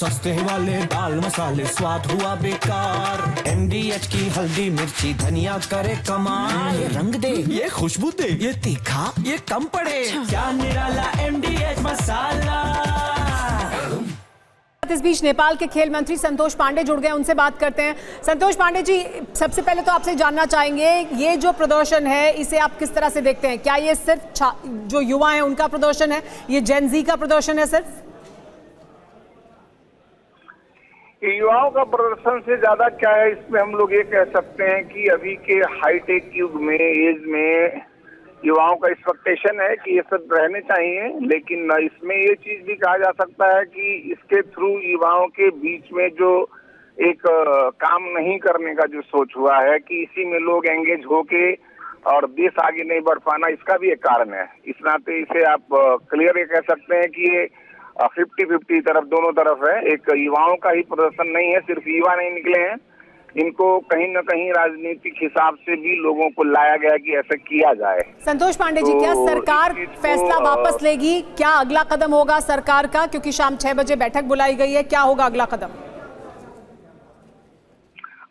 सस्ते वाले दाल मसाले स्वाद हुआ बेकार। MDH की हल्दी मिर्ची धनिया करे कमाल। ये रंग दे, ये खुशबू दे, ये तीखा, ये कम पड़े। क्या निराला MDH मसाला। इस बीच नेपाल के खेल मंत्री संतोष पांडे जुड़ गए, उनसे बात करते हैं। संतोष पांडे जी, सबसे पहले तो आपसे जानना चाहेंगे, ये जो प्रदर्शन है इसे आप किस तरह से देखते हैं? क्या ये सिर्फ जो युवा हैं उनका प्रदर्शन है, ये जेन जी का प्रदर्शन है सिर्फ? युवाओं का प्रदर्शन से ज्यादा क्या है, इसमें हम लोग ये कह सकते हैं कि अभी के हाईटेक युग में, एज में युवाओं का एक्सपेक्टेशन है कि ये सब रहने चाहिए, लेकिन इसमें ये चीज भी कहा जा सकता है कि इसके थ्रू युवाओं के बीच में जो एक काम नहीं करने का जो सोच हुआ है कि इसी में लोग एंगेज होके और देश आगे नहीं बढ़ पाना, इसका भी एक कारण है। इस नाते इसे आप क्लियर ये कह सकते हैं कि ये 50-50 तरफ, दोनों तरफ है। एक युवाओं का ही प्रदर्शन नहीं है, सिर्फ युवा नहीं निकले हैं, इनको कहीं न कहीं राजनीतिक हिसाब से भी लोगों को लाया गया कि ऐसा किया जाए। संतोष पांडे जी, क्या सरकार फैसला वापस लेगी? क्या अगला कदम होगा सरकार का? क्योंकि शाम 6 बजे बैठक बुलाई गई है, क्या होगा अगला कदम?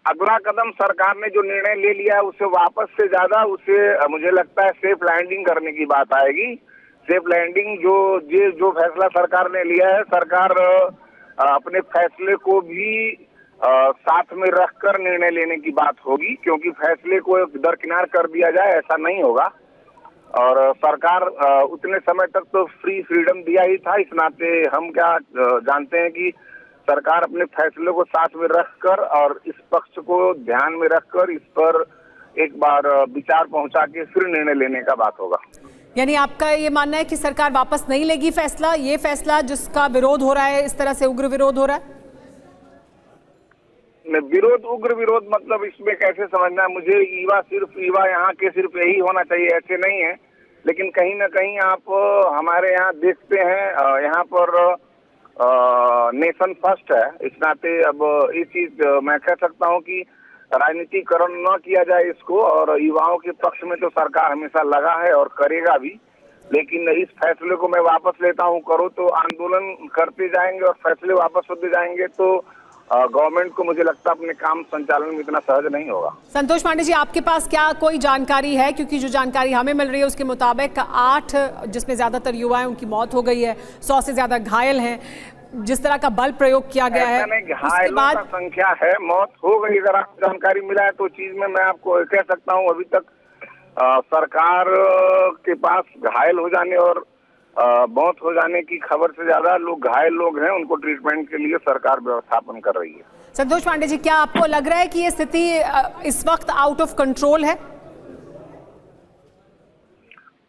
अगला कदम सरकार ने जो निर्णय ले लिया है उसे वापस से ज्यादा उसे मुझे लगता है सेफ लैंडिंग करने की बात आएगी। सेफ लैंडिंग जो फैसला सरकार ने लिया है, सरकार अपने फैसले को भी साथ में रखकर निर्णय लेने की बात होगी, क्योंकि फैसले को दरकिनार कर दिया जाए ऐसा नहीं होगा। और सरकार उतने समय तक तो फ्रीडम दिया ही था, इस नाते हम क्या जानते हैं कि सरकार अपने फैसले को साथ में रखकर और इस पक्ष को ध्यान में रखकर इस पर एक बार विचार पहुंचा के फिर निर्णय लेने का बात होगा। यानी आपका ये मानना है कि सरकार वापस नहीं लेगी फैसला, ये फैसला जिसका विरोध हो रहा है, इस तरह से उग्र विरोध हो रहा है? विरोध, उग्र विरोध मतलब इसमें कैसे समझना है मुझे? युवा सिर्फ युवा यहाँ के सिर्फ यही होना चाहिए ऐसे नहीं है, लेकिन कहीं ना कहीं आप हमारे यहाँ देखते हैं, यहाँ पर नेशन फर्स्ट है। इस नाते अब ये चीज मैं कह सकता हूँ कि राजनीतिकरण न किया जाए इसको, और युवाओं के पक्ष में तो सरकार हमेशा लगा है और करेगा भी, लेकिन इस फैसले को मैं वापस लेता हूँ, करो तो आंदोलन करते जाएंगे और फैसले वापस होते जाएंगे तो गवर्नमेंट को मुझे लगता है अपने काम संचालन में इतना सहज नहीं होगा। संतोष पांडे जी, आपके पास क्या कोई जानकारी है? क्योंकि जो जानकारी हमें मिल रही है उसके मुताबिक 8 जिसमें ज्यादातर युवा हैं उनकी मौत हो गई है, 100 से ज्यादा घायल हैं। जिस तरह का बल प्रयोग किया गया है उसके बाद संख्या है, मौत हो गई। अगर आपको जानकारी मिला है तो चीज में मैं आपको कह सकता हूँ अभी तक सरकार के पास घायल हो जाने और मौत हो जाने की खबर से ज्यादा लोग घायल लोग हैं, उनको ट्रीटमेंट के लिए सरकार व्यवस्थापन कर रही है। संतोष पांडे जी, क्या आपको लग रहा है कि ये स्थिति इस वक्त आउट ऑफ कंट्रोल है?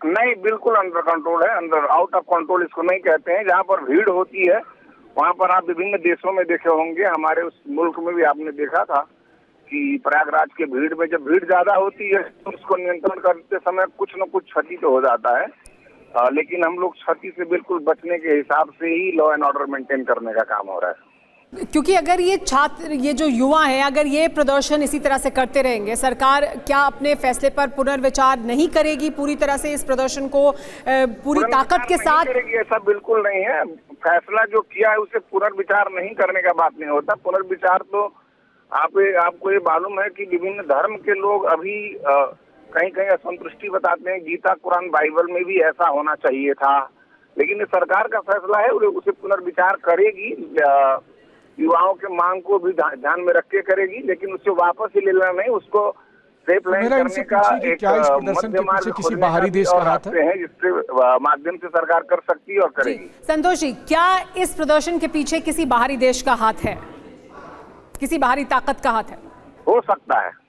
नहीं, बिल्कुल अंडर कंट्रोल है। अंडर आउट ऑफ कंट्रोल इसको नहीं कहते हैं। जहाँ पर भीड़ होती है वहाँ पर आप विभिन्न देशों में देखे होंगे, हमारे उस मुल्क में भी आपने देखा था कि प्रयागराज के भीड़ में जब भीड़ ज्यादा होती है तो उसको नियंत्रण करते समय कुछ न कुछ क्षति तो हो जाता है, लेकिन हम लोग क्षति से बिल्कुल बचने के हिसाब से ही लॉ एंड ऑर्डर मेंटेन करने का काम हो रहा है। क्योंकि अगर ये छात्र, ये जो युवा हैं, अगर ये प्रदर्शन इसी तरह से करते रहेंगे, सरकार क्या अपने फैसले पर पुनर्विचार नहीं करेगी? पूरी तरह से इस प्रदर्शन को पूरी ताकत के साथ करेगी ऐसा बिल्कुल नहीं है। फैसला जो किया है उसे पुनर्विचार नहीं करने का बात नहीं होता। पुनर्विचार तो आपको ये मालूम है कि विभिन्न धर्म के लोग अभी कहीं कहीं असंतुष्टि बताते हैं। गीता, कुरान, बाइबल में भी ऐसा होना चाहिए था, लेकिन ये सरकार का फैसला है, उसे पुनर्विचार करेगी, युवाओं के मांग को भी ध्यान में रख के करेगी, लेकिन उसे वापस ही ले लेना नहीं, उसको सेफ लाइन करने का एक मध्य मार्ग किसी बाहरी देश का हाथ है जिसके माध्यम से सरकार कर सकती है और करेगी। संतोष जी, क्या इस प्रदर्शन के पीछे किसी बाहरी देश का हाथ है, किसी बाहरी ताकत का हाथ है? हो सकता है।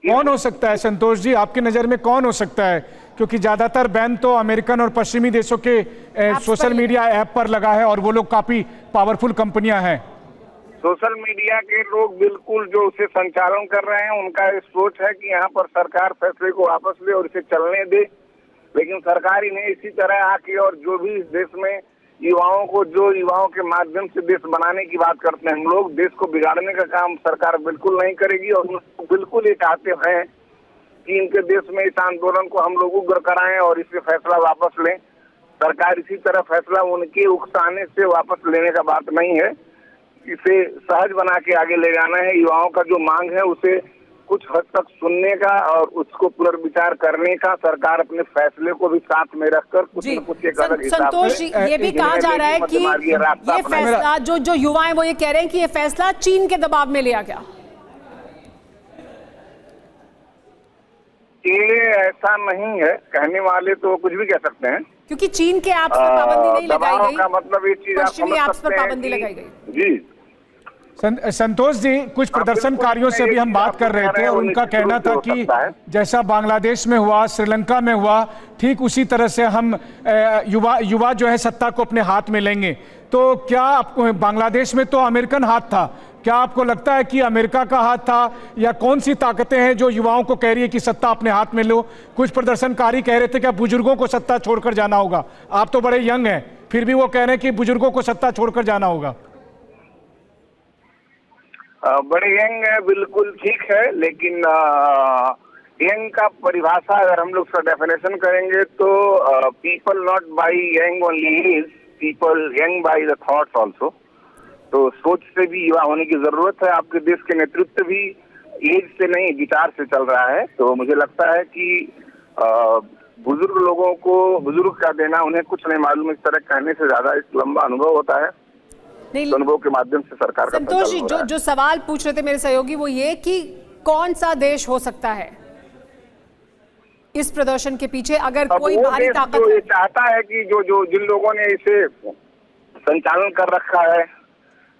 कौन हो सकता है संतोष जी, आपकी नजर में कौन हो सकता है? क्योंकि ज्यादातर बैन तो अमेरिकन और पश्चिमी देशों के सोशल मीडिया ऐप पर लगा है और वो लोग काफी पावरफुल कंपनियां हैं। सोशल मीडिया के लोग बिल्कुल जो उसे संचालन कर रहे हैं, उनका सोच है कि यहाँ पर सरकार फैसले को वापस ले और इसे चलने दे, लेकिन सरकार ही नहीं, इसी तरह आके और जो भी इस देश में युवाओं को, जो युवाओं के माध्यम से देश बनाने की बात करते हैं हम लोग, देश को बिगाड़ने का काम सरकार बिल्कुल नहीं करेगी। और बिल्कुल ये चाहते हैं कि इनके देश में इस आंदोलन को हम लोग उग्र कराएं और इससे फैसला वापस लें। सरकार इसी तरह फैसला उनके उकसाने से वापस लेने का बात नहीं है। इसे सहज बना के आगे ले जाना है। युवाओं का जो मांग है उसे कुछ हद तक सुनने का और उसको पुनर्विचार करने का, सरकार अपने फैसले को भी साथ में रखकर कुछ न कुछ एक अलग हिसाब संतोष से ये भी कहा जा रहा है कि ये फैसला जो युवा है वो ये कह रहे हैं कि ये फैसला चीन के दबाव में लिया गया। ये ऐसा नहीं है, कहने वाले तो कुछ भी कह सकते हैं, क्योंकि चीन के ऐप्स पर पाबंदी नहीं लगाई गई, का मतलब ये चीज आप पश्चिमी समझ ऐप्स पर सकते हैं पाबंदी लगाई गई। जी संतोष जी, कुछ प्रदर्शनकारियों से भी हम बात कर रहे थे और उनका कहना था कि जैसा बांग्लादेश में हुआ, श्रीलंका में हुआ, ठीक उसी तरह से हम युवा जो है सत्ता को अपने हाथ में लेंगे। तो क्या आपको बांग्लादेश में तो अमेरिकन हाथ था, क्या आपको लगता है कि अमेरिका का हाथ था या कौन सी ताकतें हैं जो युवाओं को कह रही है कि सत्ता अपने हाथ में लो? कुछ प्रदर्शनकारी कह रहे थे कि बुजुर्गों को सत्ता छोड़कर जाना होगा। आप तो बड़े यंग हैं, फिर भी वो कह रहे हैं कि बुजुर्गों को सत्ता छोड़कर जाना होगा। बड़े यंग है, बिल्कुल ठीक है, लेकिन यंग का परिभाषा अगर हम लोग उसका डेफिनेशन करेंगे तो people not by young only is people young by the thoughts also. तो सोच से भी युवा होने की जरूरत है। आपके देश के नेतृत्व भी एज से नहीं विचार से चल रहा है। तो मुझे लगता है कि बुजुर्ग लोगों को बुजुर्ग का देना उन्हें कुछ नहीं मालूम, इस तरह कहने से ज्यादा एक लंबा अनुभव होता है। अनुभव के माध्यम से सरकार का संतोष जी जो सवाल पूछ रहे थे मेरे सहयोगी वो ये कि कौन सा देश हो सकता है इस प्रदर्शन के पीछे, अगर कोई बाहरी ताकत जो ये चाहता है कि जो जिन लोगों ने इसे संचालन कर रखा है,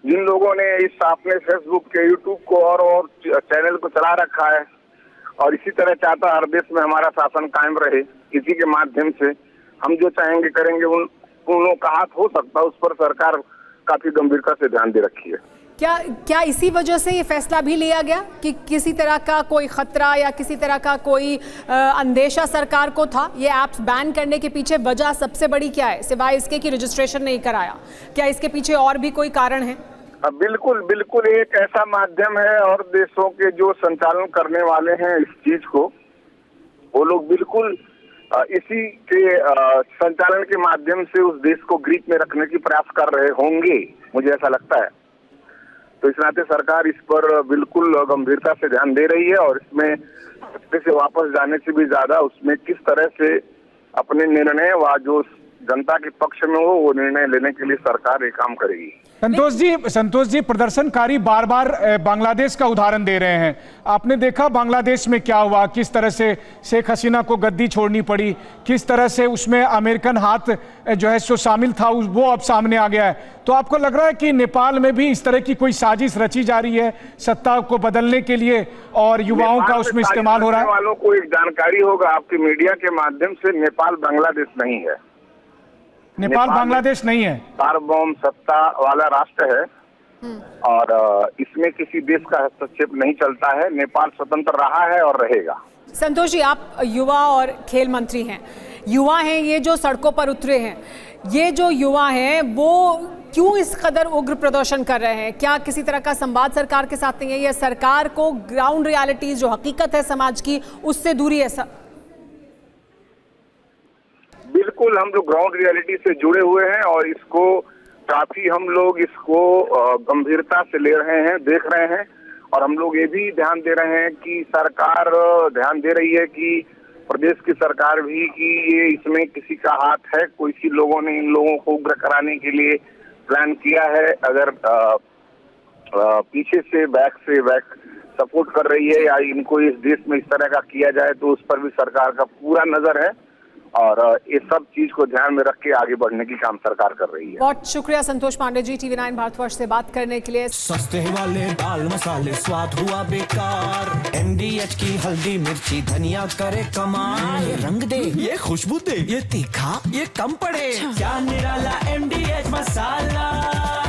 जिन लोगों ने इस अपने फेसबुक के यूट्यूब को और चैनल को चला रखा है और इसी तरह चाहता हर देश में हमारा शासन कायम रहे, इसी के माध्यम से हम जो चाहेंगे करेंगे, उन का हाथ हो सकता है। उस पर सरकार काफी गंभीरता से ध्यान दे रखी है। क्या इसी वजह से ये फैसला भी लिया गया कि किसी तरह का कोई खतरा या किसी तरह का कोई अंदेशा सरकार को था? ये ऐप्स बैन करने के पीछे वजह सबसे बड़ी क्या है, सिवाय इसके कि रजिस्ट्रेशन नहीं कराया? क्या इसके पीछे और भी कोई कारण है? बिल्कुल बिल्कुल, एक ऐसा माध्यम है और देशों के जो संचालन करने वाले हैं इस चीज को, वो लोग बिल्कुल इसी के संचालन के माध्यम से उस देश को ग्रिप में रखने की प्रयास कर रहे होंगे, मुझे ऐसा लगता है। तो इस नाते सरकार इस पर बिल्कुल गंभीरता से ध्यान दे रही है और इसमें से वापस जाने से भी ज्यादा उसमें किस तरह से अपने निर्णय व जो जनता के पक्ष में हो वो निर्णय लेने के लिए सरकार ये काम करेगी। संतोष जी, प्रदर्शनकारी बार बार बांग्लादेश का उदाहरण दे रहे हैं। आपने देखा बांग्लादेश में क्या हुआ, किस तरह से शेख हसीना को गद्दी छोड़नी पड़ी, किस तरह से उसमें अमेरिकन हाथ जो है सो शामिल था, वो अब सामने आ गया है। तो आपको लग रहा है कि नेपाल में भी इस तरह की कोई साजिश रची जा रही है सत्ता को बदलने के लिए और युवाओं का उसमें इस्तेमाल हो रहा है? वालों को एक जानकारी होगा आपके मीडिया के माध्यम से, नेपाल बांग्लादेश नहीं है। नेपाल बांग्लादेश नहीं है, सार्वभौम सत्ता वाला राष्ट्र है और इसमें किसी देश का हस्तक्षेप नहीं चलता है। नेपाल स्वतंत्र रहा है और रहेगा। संतोष जी, आप युवा और खेल मंत्री हैं, युवा हैं ये जो सड़कों पर उतरे हैं, ये जो युवा हैं वो क्यों इस कदर उग्र प्रदर्शन कर रहे हैं? क्या किसी तरह का संवाद सरकार के साथ नहीं है या सरकार को ग्राउंड रियलिटीज जो हकीकत है समाज की उससे दूरी है? बिल्कुल, हम लोग ग्राउंड रियलिटी से जुड़े हुए हैं और इसको काफी हम लोग इसको गंभीरता से ले रहे हैं, देख रहे हैं और हम लोग ये भी ध्यान दे रहे हैं कि सरकार ध्यान दे रही है कि प्रदेश की सरकार भी कि ये इसमें किसी का हाथ है, कोई सी लोगों ने इन लोगों को उग्र कराने के लिए प्लान किया है। अगर पीछे से बैक सपोर्ट कर रही है या इनको इस देश में इस तरह का किया जाए तो उस पर भी सरकार का पूरा नजर है और ये सब चीज को ध्यान में रख के आगे बढ़ने की काम सरकार कर रही है। बहुत शुक्रिया संतोष पांडे जी, TV9 भारतवर्ष से बात करने के लिए। सस्ते वाले दाल मसाले स्वाद हुआ बेकार, MDH की हल्दी मिर्ची धनिया करे कमाल, ये रंग दे ये खुशबू दे ये तीखा ये कम पड़े, क्या निराला MDH मसाला।